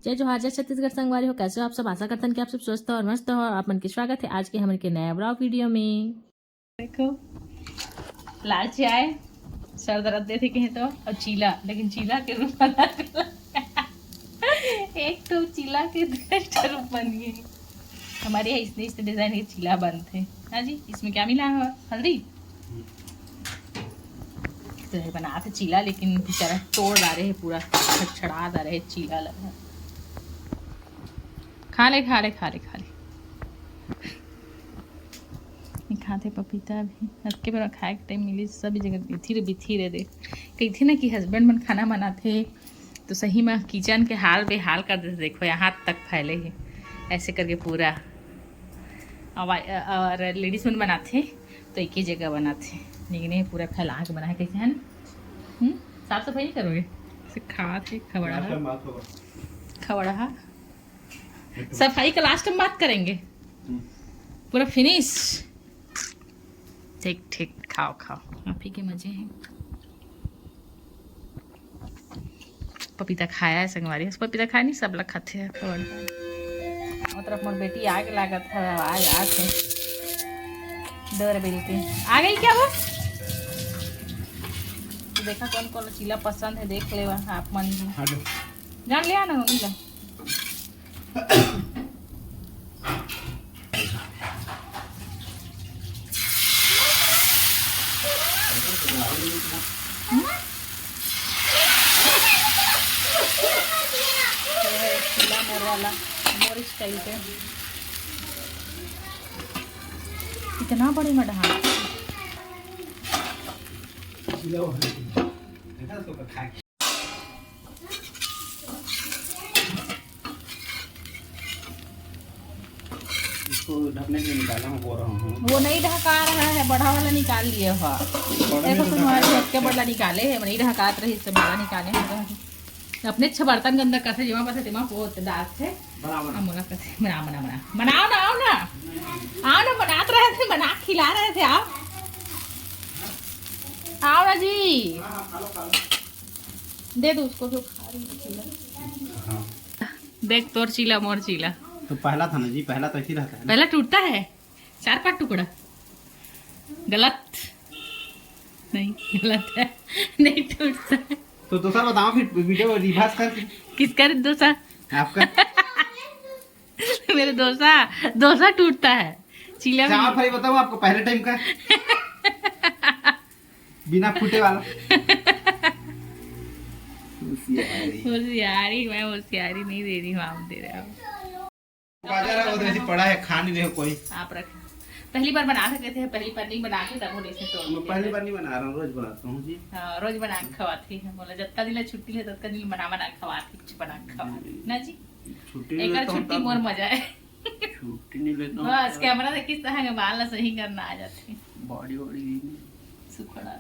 जय जोहार, जय छत्तीसगढ़ संगवारी हो। कैसे हो आप सब? आशा करते हैं कि आप सब स्वस्थ हो और मस्त हो। आप मन के स्वागत है आज के हमारे के नया ब्लॉग वीडियो में। देखो लाल चाय सर दर्द देते कहीं तो, और चीला, लेकिन चीला के रूप एक तो चीला के रूप बन गए हमारे यहाँ। इस डिजाइन के चीला बनते हैं। हाँ जी, इसमें क्या मिला है? हल्दी तो है बनाते चीला, लेकिन बेचारा तोड़ ला रहे हैं, पूरा छड़ा ला रहे चीला लगा। खा ले खाते पपीता भी हल्के पर खाए के टाइम मिली सभी जगह बिथी रहे दे। कही थी ना कि हस्बैंड मन खाना बनाते तो सही में किचन के हाल बेहाल कर देते। देखो यहाँ तक फैले हैं ऐसे करके पूरा। और लेडीज मन बनाते तो एक ही जगह बनाते, लेकिन ये पूरा फैला के बनाए कैसे है ना। साफ सफाई नहीं करोगे? खाते खवड़ा सफाई का लास्ट में बात करेंगे। पूरा फिनिश। ठीक खाओ आप ही के मजे हैं। पपीता खाया है संगवारी? पपीता खाया नहीं, सब लोग खाते हैं। तरफ मोर बेटी आग लागत है, आवाज आते डर बेलती आ गई क्या वो? तो देखा कौन कौन चीला पसंद है, देख ले आप मन जान लिया ना होगी का। मोर स्टाइल के कितना बड़ी मडहा इसको ढकने के लिए निकाला हूँ, बोल रहा हूँ। वो नहीं ढका रहा है, बड़ा वाला निकाल लिए हो। देखो तुम्हारे के बड़ा निकाले है, नहीं ढकात रही से बड़ा निकाले हैं। अपने अच्छा बर्तन के अंदर कैसे जमा पासे दिमाग वो दाल से बना कैसे बनाओ ना आओ ना बनाते रहे थे, बना खिला रहे थे आप। आओ ना जी, दे दो उसको जो खा रही है चीला। देख तोर चीला मोर चीला तो पहला था ना जी, पहला तो ऐसी रहता है। पहला टूटता है 4-5 टुकड़ा। गलत है, नहीं टूटता है। तो दूसरा बताओ फिर, वीडियो रिवर्स कर। किसका डोसा? आपका। मेरे डोसा टूटता है। चीला चावल फ्राई बताऊं आपको, पहले टाइम का बिना फूटे वाला। होशियारी मैं होशियारी नहीं दे रही हूँ, आप दे रहे हो। बाजार है उधर से पड़ा है, खा नहीं रहे हो कोई। आप रखें। पहली बार बना सकते थे, पहली बार नहीं बना के तब से तो मैं पहली बार नहीं बना रहा हूँ, रोज बनाता हूँ जी। हाँ, रोज बना के खवाती है। बोला जब का दिन छुट्टी है तब का दिन बना के खवाती, कुछ बना के खवाती ना जी। छुट्टी मोर मजा है। छुट्टी नहीं लेता हूँ बस कैमरा से किस तरह के बाल सही करना आ जाते। बॉडी सुखड़ा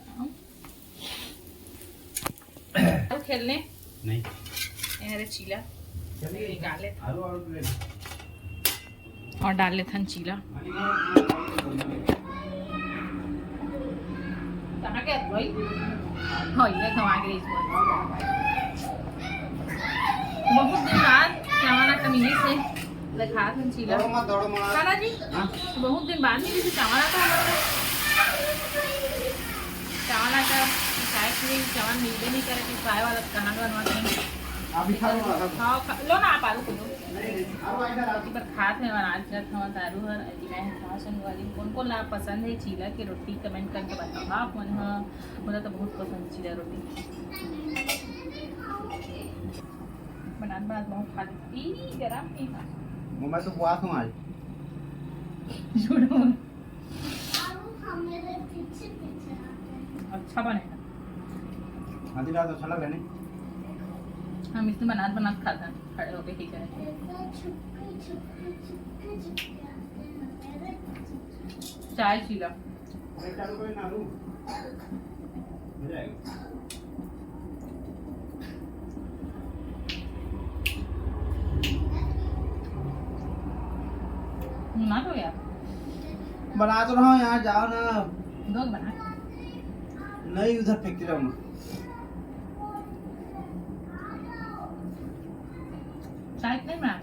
तो खेलने नहीं यार चीला निकाले आलू और डाल लेते हैं चीला। कहाँ गया भाई? हाँ ये खवा के बहुत दिन बाद चावल कमीज से दिखा था चीला। दौड़ो मत खाना जी बहुत दिन बाद मिली थी चावल का। चावल का चावल मिलते नहीं करे कि फ्राई वाला कहाँ बनवाते हैं। अभी खा लो लो ना आप आलू को लो। पर खात में अनाज का खावा दारू हर मैं खासन वाली कौन ला पसंद है चीला की रोटी, कमेंट करके बताओ आप मन। हाँ मुझे तो बहुत पसंद चीला रोटी बनाने बाद बहुत खा ली। गरम नहीं खा मैं तो बुआ हूँ आज। छोड़ो अच्छा बनेगा। आधी रात अच्छा लग रहा है। हम इसमें बना खाते हैं खड़े होके। ठीक है चाय चीला ना तो यार बना तो रहा हूँ, यहाँ जाओ ना। दो बना नहीं उधर फेंकती रहूँ। लाइट नहीं मैं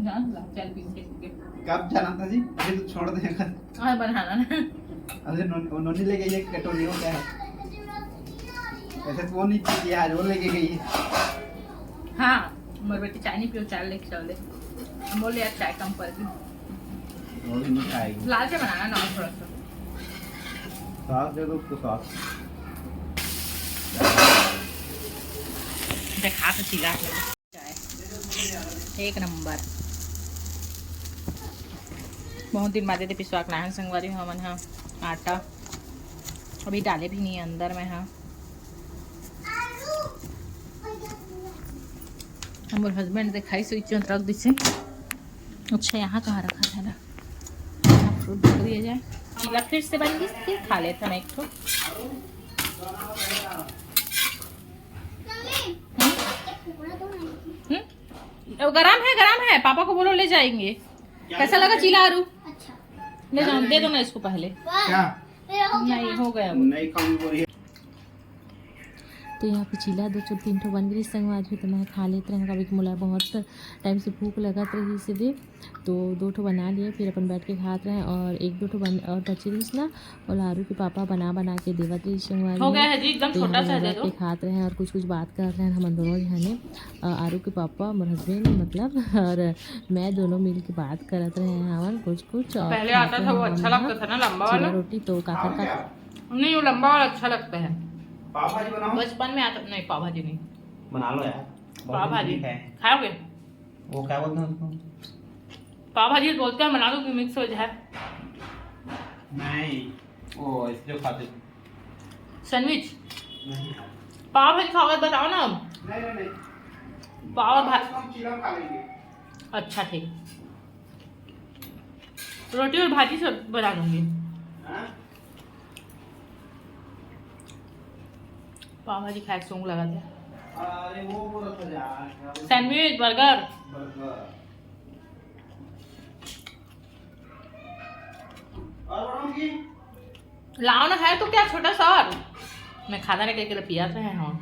जान ला चल पी के कब जाना था जी? अभी तो छोड़ देगा। और बनाना ना अरे नोनी ले गई है कटोरी हो क्या है? ऐसे तो वो नहीं पी आज वो लेके गई है। हाँ मेरे बेटी चाय नहीं पियो चाय लेके चले हम बोले यार चाय कम कर दी वो भी नहीं खाएगी। लाल चाय बनाना ना थोड़ा सा सॉस दे दो उसको सॉस। देखा तो चिल्ला चाय एक नंबर बहुत दिन बाद पिसवा के लाहन संगवारी हमन हाँ आटा अभी डाले भी नहीं है अंदर में हाँ हमारे हस्बैंड दिखाई स्विच में रख दीजिए। अच्छा यहाँ कहाँ रखा था ना फ्रूट रख दिया जाए चीला फिर से बन गई खा लेता मैं एक तो गरम है पापा को बोलो ले जाएंगे। कैसा लगा चीला आरू? अच्छा ले जाओ दे दो ना इसको पहले। क्या? नहीं हो गया वो नहीं खाऊंगी। तो यहाँ पे चीला 2-3 ठो बन गई संगवारी तो मैं खा लेते रहे कभी मुला बहुत टाइम से भूख लगत रही से तो 2 ठो बना लिए फिर अपन बैठ के खाते रहे और 1-2 ठो और बची रही ना और आरू के पापा बना के देवत रही संगवारी हो गया है जी एकदम छोटा सा दे दो। खाते रहे और कुछ बात कर रहे हैं हम दोनों जने आरू के पापा मेरे हस्बैंड मतलब और मैं दोनों मिल के बात करते रहे हैं हवन कुछ पहले आता था वो अच्छा लगता था ना लंबा वाला रोटी तो काकर का नहीं वो लंबा वाला अच्छा लगता है। पाव भाजी बनाओ। बचपन में आता नहीं पाव भाजी नहीं बना लो यार। पाव भाजी खाओगे? वो क्या बोलते हैं उसको? पाव भाजी बोलते हैं बना दो कि मिक्स वेज है। नहीं वो इसलिए खाते सैंडविच नहीं। पाव भाजी खाओगे बताओ ना। नहीं पाव भाजी हम चीला खा लेंगे। अच्छा ठीक रोटी और भाजी सब बना दूंगी। हाँ? पाव भाजी खाए सूंग लगा दिया। अरे वो बोल रहा था यार। सैंडविच बर्गर और बनाऊंगी? लाओ ना है तो क्या छोटा सा और मैं खाना नहीं करके पिया रहे हैं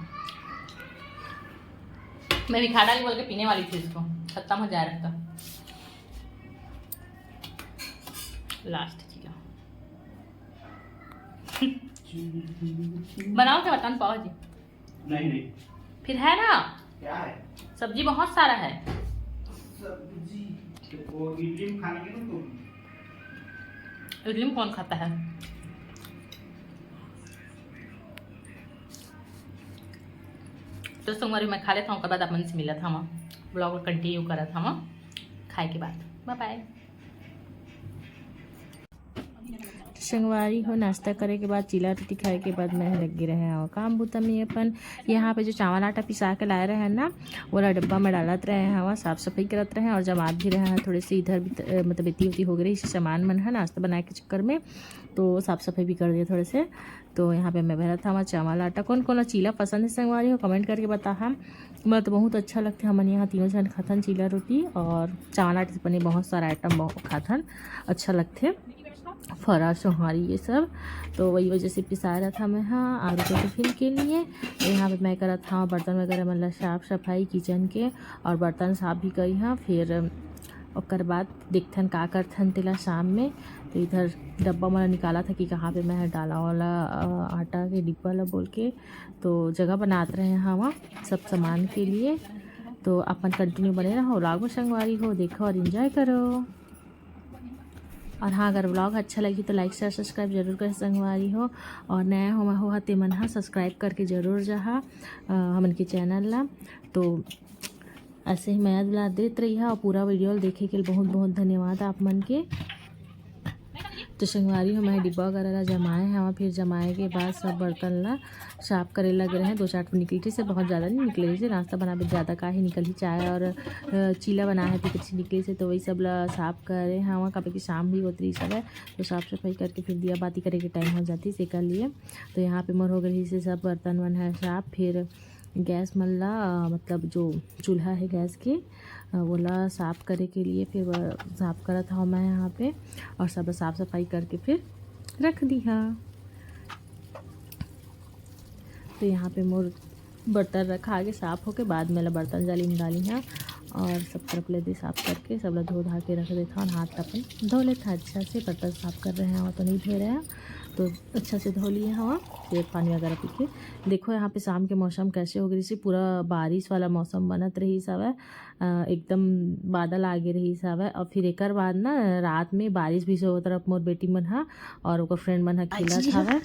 मैं भी खाना नहीं बोल के पीने वाली थी इसको खत्म हो जाए रखता लास्ट बनाओ क्या बताओ पाव जी? नहीं फिर है ना क्या है? सब्जी बहुत सारा है। सब्जी वो इडली में खाने की ना तो इडली में कौन खाता है? तो सोमवार मैं खा लेता हूँ उसके बाद अपन से मिला था हम ब्लॉग कंटिन्यू करा था हम खाए के बाद बाय बाय। संगवारी हो नाश्ता करे के बाद चीला रोटी खाए के बाद मैं लगे रहे और काम बुता में अपन यहाँ पे जो चावल आटा पिसा के लाए रहे हैं ना वो डब्बा में डालत रहे हैं हवा साफ़ सफाई करते रहे और जमात भी रहे हैं थोड़े से इधर भी मतलब इतनी उती हो गई इसी सामान मन है नाश्ता बनाए के चक्कर में तो साफ़ सफाई भी कर दिए थोड़े से। तो यहाँ पे मैं भरा था हमारा चावल आटा कौन कौन चीला पसंद है संगवारी हो कमेंट करके बता हम मैं तो बहुत अच्छा लगता है हमारे यहाँ तीनों जन खाथन चीला रोटी और चावल आटे से बने बहुत सारा आइटम खाथन अच्छा लगते फरा सोहारी ये सब तो वही वजह से पिसा रहा था मैं हाँ आलू के टिफिन के लिए। तो यहाँ पे मैं करा था बर्तन वगैरह मतलब साफ सफाई किचन के और बर्तन साफ भी करी हाँ फिर और बाद देखथन का करथन तेला शाम में। तो इधर डब्बा मैंने निकाला था कि कहाँ पे मैं डाला वाला आटा के डिब्बा ला बोल के तो जगह बनाते रहे हैं वहाँ सब सामान के लिए। तो अपन कंटिन्यू बने रहो व्लॉग में संगवारी हो देखो और इन्जॉय करो। और हाँ अगर व्लॉग अच्छा लगी तो लाइक शेयर सब्सक्राइब जरूर कर संगवारी हो और नया हो मैं हो तेमन हाँ सब्सक्राइब करके ज़रूर जहाँ हमन के चैनल ला। तो ऐसे ही मैं दिला देते रही और पूरा वीडियो देखे के लिए बहुत बहुत धन्यवाद आप मन के। तो संगवारी हो मैं डिब्बा वगैरह जमाए हैं और फिर जमाए के बाद सब बर्तन ला साफ करे लगे रहे 2-4 ठो निकली से बहुत ज़्यादा नहीं निकले से नाश्ता बनावे ज़्यादा का ही निकली चाय और चीला बना है फिर किसी निकली से तो वही सब ला साफ करे हाँ वहाँ कभी की शाम भी होती सब है तो साफ़ सफाई करके फिर दिया बाती करे के टाइम हो जाती से कर लिए। तो यहाँ पे मोर हो गई से सब बर्तन वन है साफ फिर गैस मल्ला मतलब जो चूल्हा है गैस के बोला साफ़ करे के लिए फिर साफ़ करा था मैं यहाँ पे और सब साफ़ सफाई करके फिर रख दिया। तो यहाँ पे मोर बर्तन रखा आगे साफ़ होके बाद में बर्तन जाली में डाली हैं और सब तरफ ले दी साफ़ करके सब धो धा के रख देता और हाथ अपन धो लेता अच्छा से। बर्तन साफ़ कर रहे हैं और तो नहीं धो रहे हैं तो अच्छा से धो लिए हवा फिर पानी वगैरह पी के। देखो यहाँ पे शाम के मौसम कैसे हो गई से पूरा बारिश वाला मौसम बनत रही सब है, एकदम बादल आगे रही सब है। और फिर एक बाद ना रात में बारिश भी से तरफ मोर बेटी मन हा और ओकर फ्रेंड मन हा खिलत हवा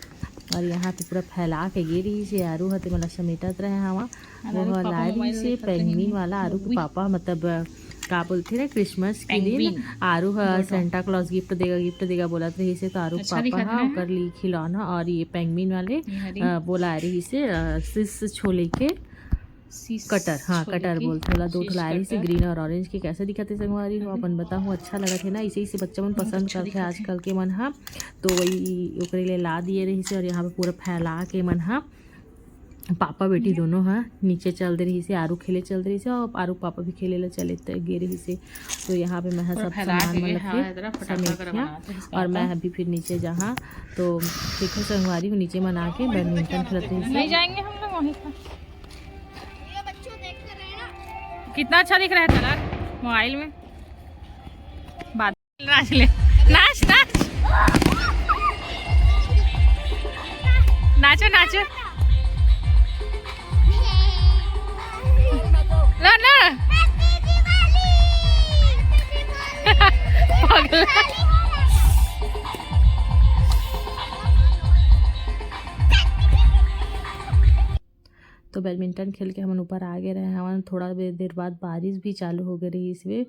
और यहाँ पे पूरा फैला के गे रही से आरू हते मतलब समेटत रहे हवा वो ला रही से पेंगुइन वाला आरू के पापा मतलब का बोलते ना क्रिसमस के दिन आरू सेंटा क्लॉज गिफ्ट देगा बोलत रही से तो आरू पापा हा ओकर ली खिलौना और ये पेंगुइन वाले बोला रही से सिस छोले के कटर, हाँ कटर बोलते होला दो ठो रही से ग्रीन और ऑरेंज के कैसे दिखते संगवारी हो अपन बताओ अच्छा लगा थे ना। इसे बच्चा मन पसंद करते हैं आजकल के मन हा तो वही ओकरे लिए ला दिए रही से और यहाँ पे पूरा फैला के मन हा पापा बेटी दोनों हाँ नीचे चल दे रही से आरू खेले चल रही से और आरू पापा भी खेले ला चले गे रही से। तो यहाँ पे मैं सब सामान मतलब समेट और मैं अभी फिर नीचे जहाँ तो देखो संगवारी हूँ नीचे मना के बैडमिंटन खेलते हैं। जाएंगे हम लोग वहीं पर। कितना अच्छा दिख रहा है कलर मोबाइल में। बादल नाच ले नाच नाच नाचो नाचो ना ना तो बैडमिंटन खेल के हम ऊपर आ गए रहे हैं। थोड़ा देर बाद बारिश भी चालू हो गई रही इसमें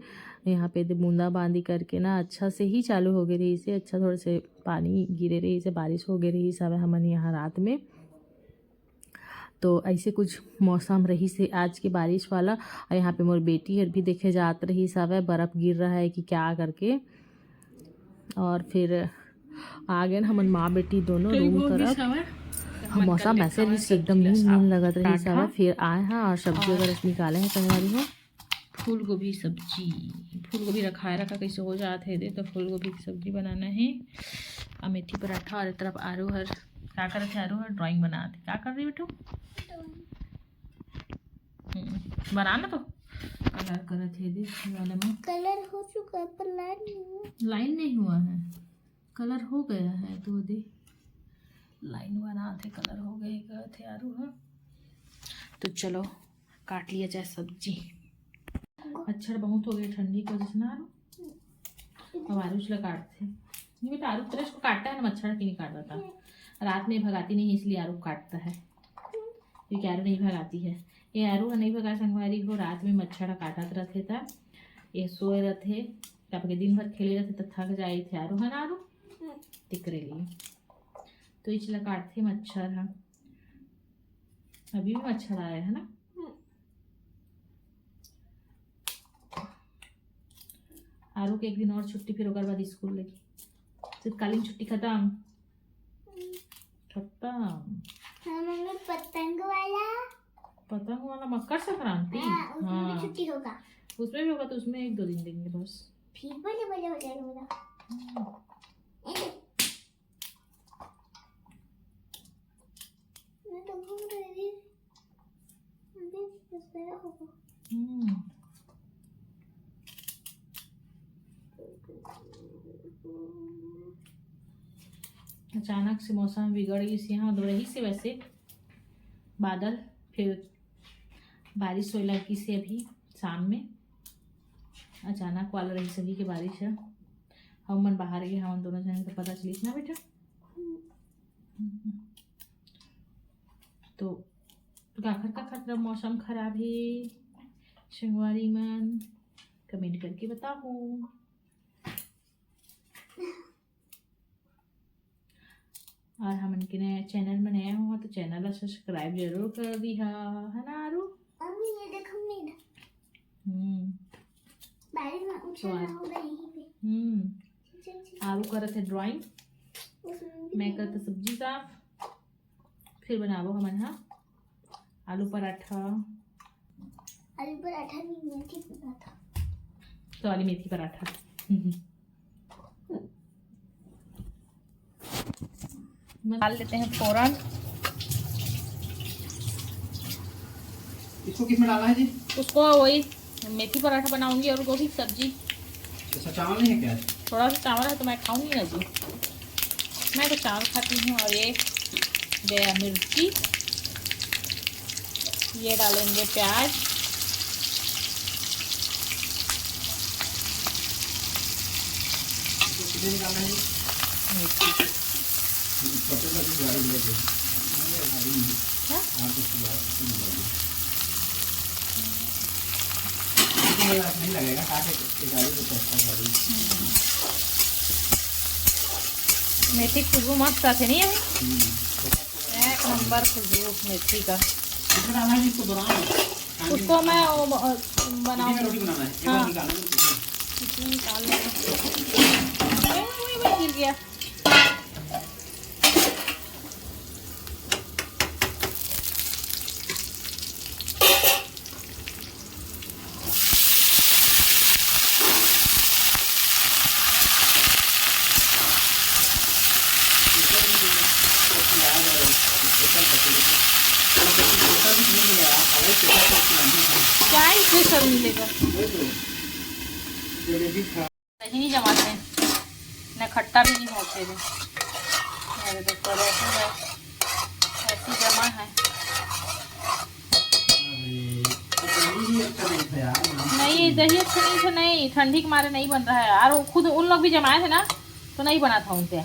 यहाँ पे बूंदा बांदी करके ना अच्छा से ही चालू हो गई रही इसे अच्छा थोड़े से पानी गिरे रही से बारिश हो गई रही सब हमन यहाँ रात में। तो ऐसे कुछ मौसम रही से आज की बारिश वाला। और यहाँ पे मोर बेटी हर भी देखे जात रही सब है बर्फ़ गिर रहा है कि क्या करके। और फिर आ गए हमन माँ बेटी दोनों रूम तरफ। मौसम ऐसे भी एकदम नींद लगत रही सब। फिर आए हैं और सब्जी वगैरह निकाले हैं संगवारी हो। फूल गोभी सब्जी, फूल गोभी रखा कैसे हो जाते है दे तो फूल गोभी की सब्जी बनाना है और मेथी पराठा। और तरफ आरू हर क्या कर रहे आरू हर ड्राइंग बनाते क्या कर रही बेटू बनाना तो कलर कर थे दे वाले में कलर हो चुका है पर लाइन नहीं हुआ है। कलर हो गया है तो दे लाइन बना थे कलर हो गए थे आरू है। तो चलो काट लिया जाए सब्जी। अच्छा बहुत हो गई ठंडी की वजह से ना आरू अब आरू चला काटते नहीं बेटा आरू तरह इसको काटता है ना मच्छर की नहीं काटता था रात में भगाती नहीं इसलिए आरू काटता है क्योंकि आरू नहीं भगाती है। ये आरू नहीं भगा संगवारी हो रात में मच्छर काटत रहते था ये सोए रहते तब के दिन भर खेले रहते तो थक जाए थे आरू है ना आरू तिकरे लिए तो इसलिए काटते मच्छर है। अभी भी मच्छर आया है ना। आरू के एक दिन और छुट्टी फिर ओकर बाद स्कूल लगी शीतकालीन छुट्टी खत्म पतंग वाला मकर संक्रांति उसमें छुट्टी होगा उसमें भी होगा तो उसमें 1-2 दिन देंगे बस। फिर बड़े बड़े हो जाएगा मेरा मैं तो घूम रही थी बस मेरा होगा। अचानक से मौसम बिगड़ गई इस यहाँ रही से वैसे बादल फिर बारिश होने लगी से अभी शाम में अचानक वाला रही सभी की बारिश है। हम मन बाहर गए हम दोनों जने तो पता चली ना बेटा। तो आखिर का खतरा मौसम खराब है संगवारी मन कमेंट करके बताओ। और हम इनके नए चैनल में नया हुआ तो चैनल सब्सक्राइब जरूर कर दी है ना आरू। अम्मी ये देखो नहीं बारिश में उछल होगा यहीं पे। आरू करते ड्राइंग मैं करते सब्जी साफ फिर बनावो हमन हा आलू पराठा नहीं मेथी पराठा सॉरी मेथी पराठा। डाल देते हैं फोरन इसको किस में डालना है जी? उसको वही मेथी पराठा बनाऊंगी और गोभी की सब्जी। अच्छा चावल नहीं है क्या? थोड़ा सा चावल है तो मैं खाऊंगी ना जी, मैं तो चावल खाती हूँ। और ये गया मिर्ची, ये डालेंगे प्याज, कितने निकालना है जी? मिर्ची। छोटे छोटे गाड़ी लेके हाँ? आप उसको नहीं लगेगा काटे गाड़ी तो सस्ता गाड़ी। मेथी खुशबू मस्त आती नहीं है, एक नंबर खुशबू मेथी का। कितना डालना है इसको बनाना? उसको मैं बनाऊंगी। रोटी बनाना है। हाँ। निकालना है इसमें निकाल लेंगे। वही गिर गया। क्या स्पेशल मिलेगा? नहीं जमाते न खट्टा भी नहीं होते थे मेरे तो पर ऐसी जमा है। नहीं दही अच्छा नहीं था, नहीं ठंडी के मारे नहीं बन रहा है यार। वो खुद उन लोग भी जमाए थे ना तो नहीं बना था उनसे।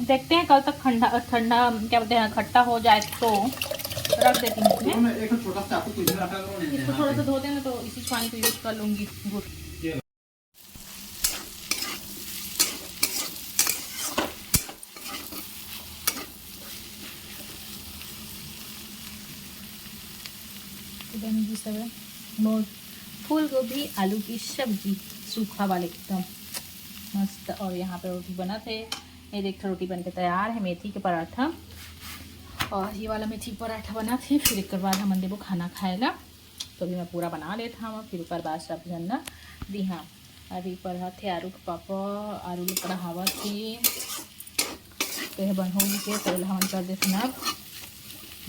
देखते हैं कल तक ठंडा ठंडा क्या बोलते हैं खट्टा हो जाए तो रख देती हूँ इसमें। एक छोटा सा आपको कुछ रखा करो नहीं। इसको थोड़ा सा धो देना तो इसी पानी को यूज कर लूँगी। गुड। सब फूल गोभी आलू की सब्जी सूखा वाले एकदम मस्त। और यहाँ पे रोटी बना थे, ये देखो रोटी बन के तैयार है। मेथी के पराठा और ये वाला मेथी पराठा बना थे। फिर एक बाद हम देवो खाना खाएगा तो अभी मैं पूरा बना लेता हूँ। फिर ऊपर बाद सब जनना दी। हाँ अभी पढ़ा थे आलू के पापड़, आलू पढ़ावा थे तो बन हो के पहले हम कर देते ना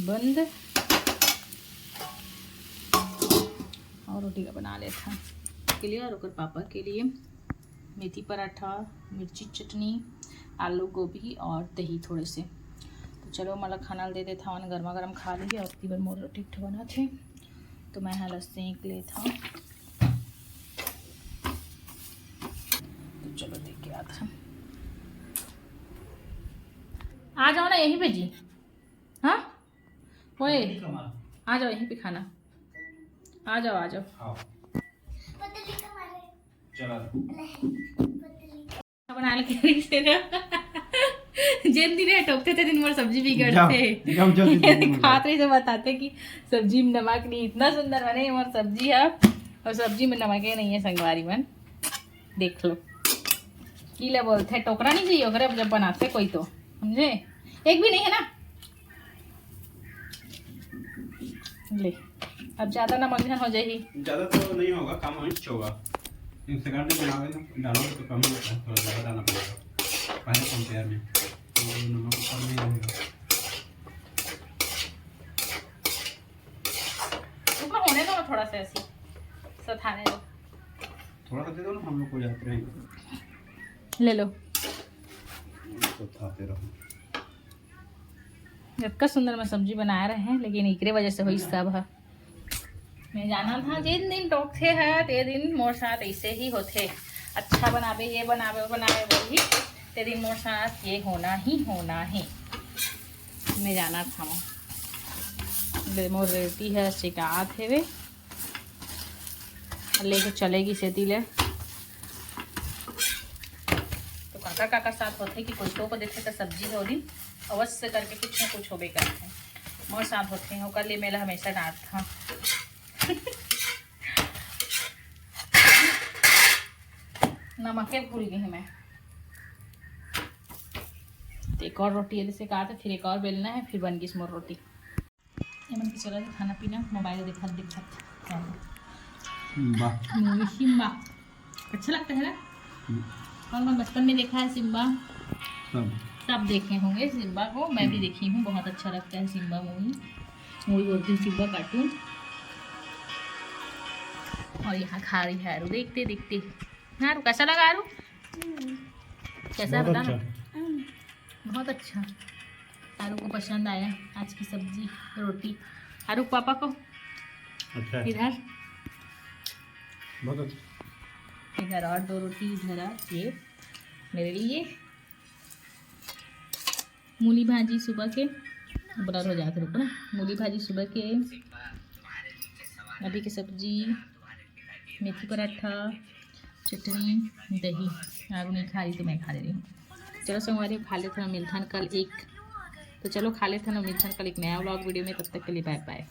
बंद और रोटी का बना लेता के लिए। और ओकर पापा के लिए मेथी पराठा, मिर्ची चटनी, आलू गोभी और दही थोड़े से। तो चलो मला खाना दे देता हूँ, गर्मा गर्म खा लीजिए। और तीन मोर रोटी बना थे तो मैं हाल सेंक लेता हूँ। तो चलो देख के आता हूँ। आ जाओ ना यहीं पे जी। हाँ ओए आ जाओ यहीं पे खाना। आ जाओ आ जाओ। बना ले से ना जिन दिन टोकते थे दिन भर सब्जी बिगड़ते खाते से बताते कि सब्जी में नमक नहीं। इतना सुंदर बने और सब्जी है और सब्जी में नमक ही नहीं है। संगवारी मन देख लो कीले बोलते टोकरा नहीं चाहिए ओकरे जब बनाते कोई तो समझे। एक भी नहीं है ना ले। अब ज्यादा नमक हो जाएगी। ज्यादा तो नहीं होगा, कम होगा। सेकंड में डालोगे तो कम होता है, थोड़ा ज़्यादा डालना पड़ेगा पहले कंपेयर में। तो नमक ऊपर नहीं रहेगा। ऊपर होने दो थोड़ा सा ऐसे सताने दो। थोड़ा सा दे दो ना, हम लोग को जाते रहेंगे। ले लो तो खाते रहो। इतना सुंदर में सब्जी बना रहे हैं लेकिन एकरे वजह से हुई सब है। मैं जाना था जिन दिन टोकते है ते दिन मोर साथ ऐसे ही होते। अच्छा बनावे ये बनावे वो बनावे वही ते दिन मोर साथ ये होना ही मैं जाना था। मोर रेती है शिकायत है वे लेके चलेगी सेती ले। तो काका काका साथ होते कि कोई तो को देखे तो सब्जी हो दिन अवश्य करके कुछ ना कुछ होबे करते हैं। मोर साथ होते हैं कर लिए मेरा हमेशा डांट था। नमके भूल गई मैं। तो एक और रोटी ऐसे कहा था, फिर एक और बेलना है, फिर बन गई मोर रोटी। ये मन के चला खाना पीना मोबाइल दिखा मूवी सिम्बा अच्छा लगता है ना। और मैं बचपन में देखा है सिम्बा, सब देखे होंगे सिम्बा को। मैं भी देखी हूँ, बहुत अच्छा लगता है सिम्बा मूवी। मूली बोलती हूँ चिब्बा काटूँ। और यहाँ खा रही है आरू, देखते देखते। आरू कैसा लगा आरू? कैसा बता ना? बहुत अच्छा। आरू को पसंद आया आज की सब्जी रोटी। आरू पापा को अच्छा इधर बहुत अच्छा। इधर और 2 रोटी इधर और ये मेरे लिए। मूली भाजी सुबह के बराबर हो जाते रुको ना। मूली भाजी सुबह के, अभी की सब्जी, मेथी पराठा, चटनी, दही। आरू नहीं खा रही तो मैं खा ले रही हूँ। चलो संगवारी खा लेते हैं, मिलते हैं कल एक। तो चलो खा लेते हैं, मिलते हैं कल एक नया व्लॉग वीडियो में। तब तक के लिए बाय बाय।